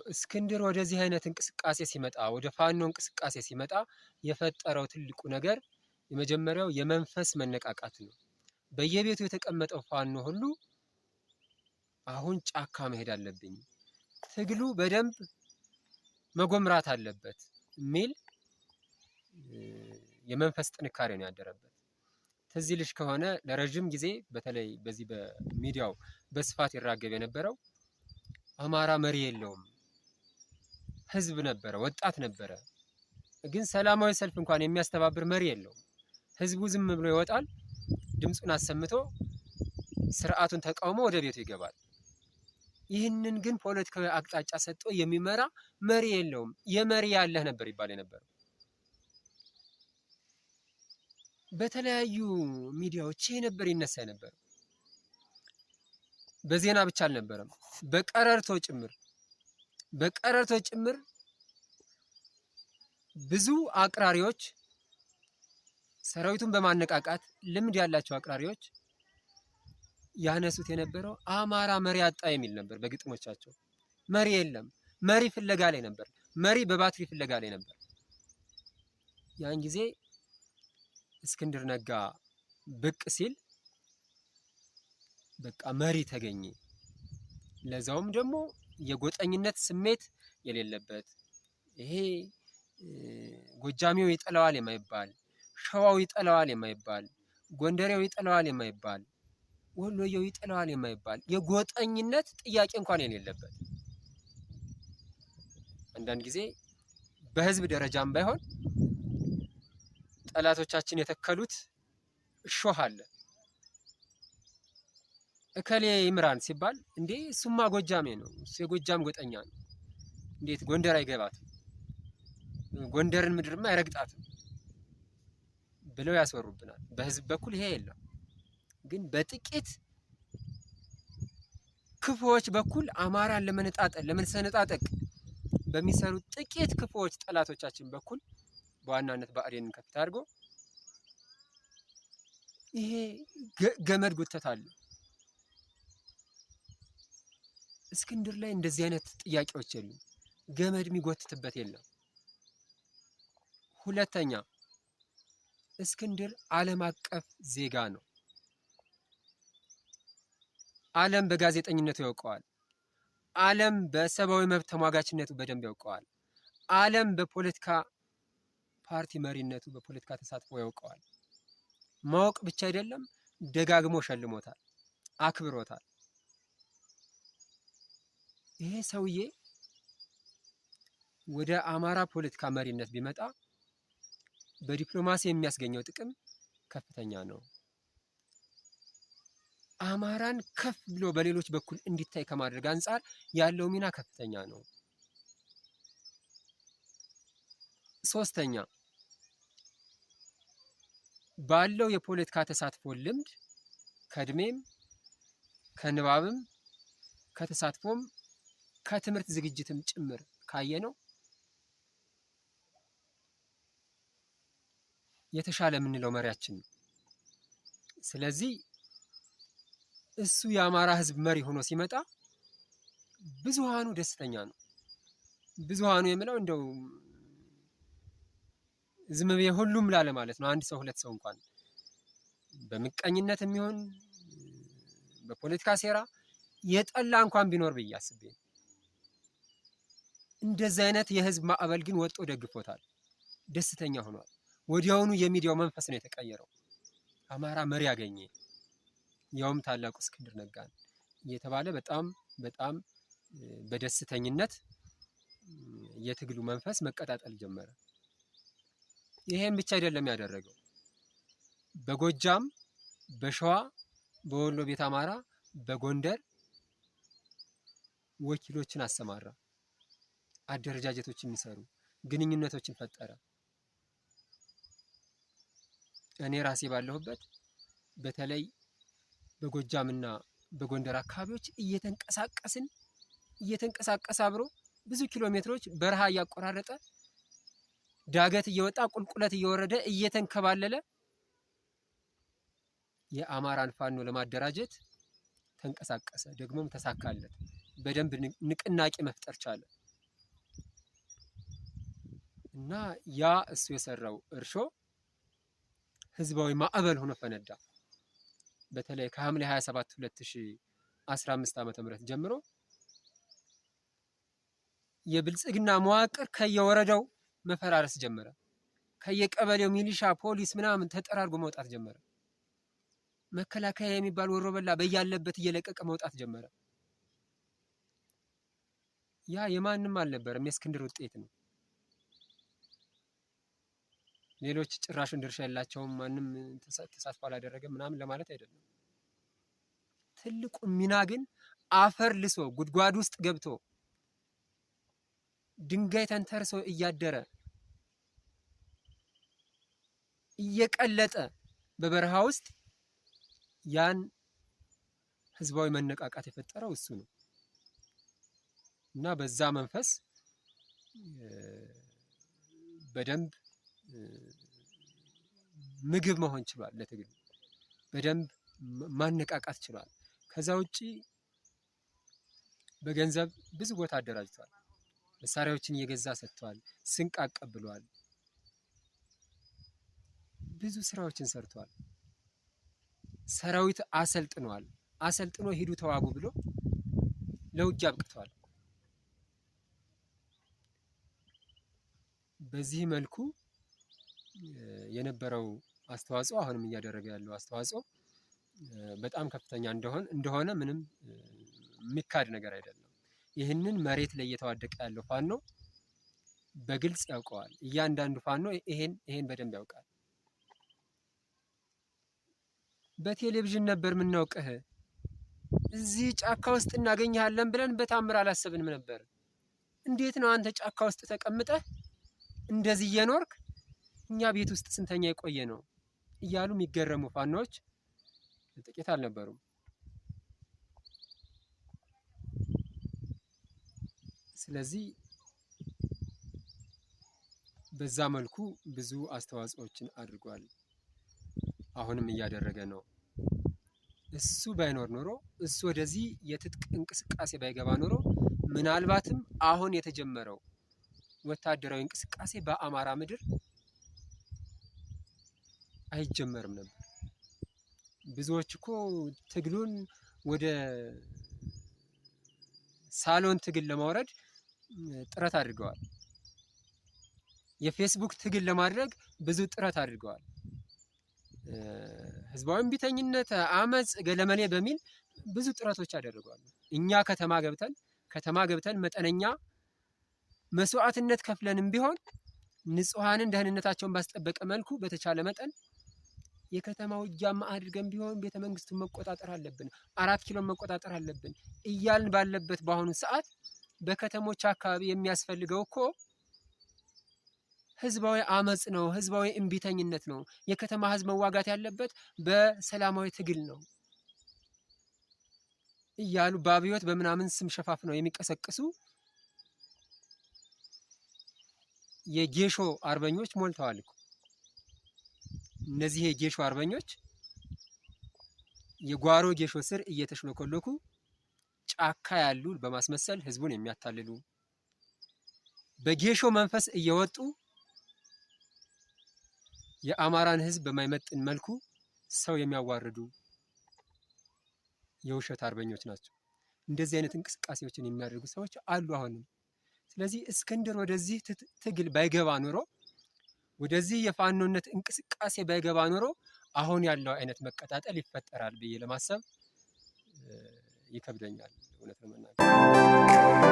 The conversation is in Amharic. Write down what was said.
እስክንድር ወደዚህ አይነት እንቅስቃሴ ሲመጣ ወደ ፋኖ እንቅስቃሴ ሲመጣ የፈጠረው ትልቁ ነገር የመጀመሪያው የመንፈስ መነቃቃት ነው። በየቤቱ የተቀመጠው ፋኖ ሁሉ አሁን ጫካ መሄድ አለብኝ፣ ትግሉ በደንብ መጎምራት አለበት የሚል የመንፈስ ጥንካሬ ነው ያደረበት። ትዝ ይልሽ ከሆነ ለረጅም ጊዜ በተለይ በዚህ በሚዲያው በስፋት ይራገብ የነበረው አማራ መሪ የለውም፣ ህዝብ ነበረ፣ ወጣት ነበረ፣ ግን ሰላማዊ ሰልፍ እንኳን የሚያስተባብር መሪ የለውም። ህዝቡ ዝም ብሎ ይወጣል፣ ድምፁን አሰምቶ ስርዓቱን ተቃውሞ ወደ ቤቱ ይገባል። ይህንን ግን ፖለቲካዊ አቅጣጫ ሰጥቶ የሚመራ መሪ የለውም። የመሪ ያለህ ነበር ይባል የነበረው። በተለያዩ ሚዲያዎች ይሄ ነበር ይነሳ የነበረው። በዜና ብቻ አልነበረም፣ በቀረርቶ ጭምር ብዙ አቅራሪዎች ሰራዊቱን በማነቃቃት ልምድ ያላቸው አቅራሪዎች ያነሱት የነበረው አማራ መሪ አጣ የሚል ነበር። በግጥሞቻቸው መሪ የለም፣ መሪ ፍለጋ ላይ ነበር፣ መሪ በባትሪ ፍለጋ ላይ ነበር። ያን ጊዜ እስክንድር ነጋ ብቅ ሲል በቃ መሪ ተገኘ። ለዛውም ደግሞ የጎጠኝነት ስሜት የሌለበት፣ ይሄ ጎጃሚው ይጠላዋል የማይባል፣ ሸዋው ይጠላዋል የማይባል፣ ጎንደሬው ይጠላዋል የማይባል፣ ወሎየው ይጠላዋል የማይባል የጎጠኝነት ጥያቄ እንኳን የሌለበት፣ አንዳንድ ጊዜ በህዝብ ደረጃም ባይሆን ጠላቶቻችን የተከሉት እሾህ አለ። እከሌ ይምራን ሲባል እንዴ እሱማ ጎጃሜ ነው፣ እሱ የጎጃም ጎጠኛ ነው፣ እንዴት ጎንደር አይገባትም፣ ጎንደርን ምድርማ አይረግጣትም ብለው ያስወሩብናል። በህዝብ በኩል ይሄ የለም። ግን በጥቂት ክፉዎች በኩል አማራን ለመሰነጣጠቅ በሚሰሩ ጥቂት ክፉዎች ጠላቶቻችን በኩል በዋናነት ብአዴንን ከፊት አድርጎ ይሄ ገመድ ጉተት አለ። እስክንድር ላይ እንደዚህ አይነት ጥያቄዎች የሉም። ገመድ የሚጎትትበት የለም። ሁለተኛ እስክንድር ዓለም አቀፍ ዜጋ ነው። ዓለም በጋዜጠኝነቱ ያውቀዋል። ዓለም በሰብአዊ መብት ተሟጋችነቱ በደንብ ያውቀዋል። ዓለም በፖለቲካ ፓርቲ መሪነቱ በፖለቲካ ተሳትፎ ያውቀዋል። ማወቅ ብቻ አይደለም፣ ደጋግሞ ሸልሞታል፣ አክብሮታል። ይሄ ሰውዬ ወደ አማራ ፖለቲካ መሪነት ቢመጣ በዲፕሎማሲ የሚያስገኘው ጥቅም ከፍተኛ ነው። አማራን ከፍ ብሎ በሌሎች በኩል እንዲታይ ከማድረግ አንጻር ያለው ሚና ከፍተኛ ነው። ሶስተኛ ባለው የፖለቲካ ተሳትፎ ልምድ ከእድሜም ከንባብም ከተሳትፎም ከትምህርት ዝግጅትም ጭምር ካየነው የተሻለ የምንለው መሪያችን ነው። ስለዚህ እሱ የአማራ ህዝብ መሪ ሆኖ ሲመጣ ብዙሃኑ ደስተኛ ነው። ብዙሃኑ የምለው እንደው ዝም ብዬ ሁሉም ላለ ማለት ነው። አንድ ሰው ሁለት ሰው እንኳን በምቀኝነት የሚሆን በፖለቲካ ሴራ የጠላ እንኳን ቢኖር ብዬ አስቤ ነው። እንደዚህ አይነት የህዝብ ማዕበል ግን ወጥቶ ደግፎታል፣ ደስተኛ ሆኗል። ወዲያውኑ የሚዲያው መንፈስ ነው የተቀየረው። አማራ መሪ ያገኘ ያውም ታላቁ እስክንድር ነጋ እየተባለ በጣም በደስተኝነት የትግሉ መንፈስ መቀጣጠል ጀመረ። ይሄን ብቻ አይደለም ያደረገው። በጎጃም፣ በሸዋ፣ በወሎ ቤት አማራ፣ በጎንደር ወኪሎችን አሰማራ። አደረጃጀቶችን የሚሰሩ ግንኙነቶችን ፈጠረ። እኔ ራሴ ባለሁበት በተለይ በጎጃምና በጎንደር አካባቢዎች እየተንቀሳቀሰ አብሮ ብዙ ኪሎ ሜትሮች በረሃ እያቆራረጠ ዳገት እየወጣ ቁልቁለት እየወረደ እየተንከባለለ የአማራን ፋኖ ለማደራጀት ተንቀሳቀሰ። ደግሞም ተሳካለት። በደንብ ንቅናቄ መፍጠር ቻለ። እና ያ እሱ የሰራው እርሾ ህዝባዊ ማዕበል ሆኖ ፈነዳ። በተለይ ከሐምሌ 27 2015 ዓ.ም ጀምሮ የብልጽግና መዋቅር ከየወረዳው መፈራረስ ጀመረ። ከየቀበሌው ሚሊሻ፣ ፖሊስ ምናምን ተጠራርጎ መውጣት ጀመረ። መከላከያ የሚባል ወሮበላ በያለበት እየለቀቀ መውጣት ጀመረ። ያ የማንም አልነበረም፣ የእስክንድር ውጤት ነው። ሌሎች ጭራሽን ድርሻ የላቸውም፣ ማንም ተሳትፎ አላደረገም ምናምን ለማለት አይደለም። ትልቁ ሚና ግን አፈር ልሶ ጉድጓድ ውስጥ ገብቶ ድንጋይ ተንተርሶ እያደረ እየቀለጠ በበረሃ ውስጥ ያን ህዝባዊ መነቃቃት የፈጠረው እሱ ነው እና በዛ መንፈስ በደንብ ምግብ መሆን ችሏል። ለትግል በደንብ ማነቃቃት ችሏል። ከዛ ውጪ በገንዘብ ብዙ ቦታ አደራጅቷል። መሳሪያዎችን እየገዛ ሰጥቷል። ስንቅ አቀብሏል። ብዙ ስራዎችን ሰርቷል። ሰራዊት አሰልጥኗል። አሰልጥኖ ሂዱ ተዋጉ ብሎ ለውጊያ አብቅቷል። በዚህ መልኩ የነበረው አስተዋጽኦ አሁንም እያደረገ ያለው አስተዋጽኦ በጣም ከፍተኛ እንደሆነ ምንም የሚካድ ነገር አይደለም። ይህንን መሬት ላይ እየተዋደቀ ያለው ፋኖ በግልጽ ያውቀዋል። እያንዳንዱ ፋኖ ይሄን በደንብ ያውቃል። በቴሌቪዥን ነበር የምናውቅህ፣ እዚህ ጫካ ውስጥ እናገኝሃለን ብለን በታምር አላሰብንም ነበር። እንዴት ነው አንተ ጫካ ውስጥ ተቀምጠህ እንደዚህ እየኖርክ እኛ ቤት ውስጥ ስንተኛ የቆየ ነው እያሉ የሚገረሙ ፋኖዎች ጥቂት አልነበሩም። ስለዚህ በዛ መልኩ ብዙ አስተዋጽኦችን አድርጓል። አሁንም እያደረገ ነው። እሱ ባይኖር ኖሮ፣ እሱ ወደዚህ የትጥቅ እንቅስቃሴ ባይገባ ኖሮ ምናልባትም አሁን የተጀመረው ወታደራዊ እንቅስቃሴ በአማራ ምድር አይጀመርም ነበር። ብዙዎች እኮ ትግሉን ወደ ሳሎን ትግል ለማውረድ ጥረት አድርገዋል። የፌስቡክ ትግል ለማድረግ ብዙ ጥረት አድርገዋል። ህዝባዊ እምቢተኝነት፣ አመጽ፣ ገለመሌ በሚል ብዙ ጥረቶች አደረጓል። እኛ ከተማ ገብተን መጠነኛ መስዋዕትነት ከፍለንም ቢሆን ንጹሃንን ደህንነታቸውን ባስጠበቀ መልኩ በተቻለ መጠን የከተማ ውጊያማ አድርገን ቢሆን ቤተ መንግስቱን መቆጣጠር አለብን፣ 4 ኪሎን መቆጣጠር አለብን እያልን ባለበት በአሁኑ ሰዓት በከተሞች አካባቢ የሚያስፈልገው እኮ ህዝባዊ አመጽ ነው፣ ህዝባዊ እምቢተኝነት ነው። የከተማ ህዝብ መዋጋት ያለበት በሰላማዊ ትግል ነው እያሉ በአብዮት በምናምን ስም ሸፋፍነው የሚቀሰቅሱ የጌሾ አርበኞች ሞልተዋል እኮ። እነዚህ የጌሾ አርበኞች የጓሮ ጌሾ ስር እየተሽለኮለኩ ጫካ ያሉ በማስመሰል ህዝቡን የሚያታልሉ፣ በጌሾ መንፈስ እየወጡ የአማራን ህዝብ በማይመጥን መልኩ ሰው የሚያዋርዱ የውሸት አርበኞች ናቸው። እንደዚህ አይነት እንቅስቃሴዎችን የሚያደርጉ ሰዎች አሉ አሁንም። ስለዚህ እስክንድር ወደዚህ ትግል ባይገባ ኖሮ፣ ወደዚህ የፋኖነት እንቅስቃሴ ባይገባ ኖሮ አሁን ያለው አይነት መቀጣጠል ይፈጠራል ብዬ ለማሰብ ይከብደኛል እውነት ለመናገር።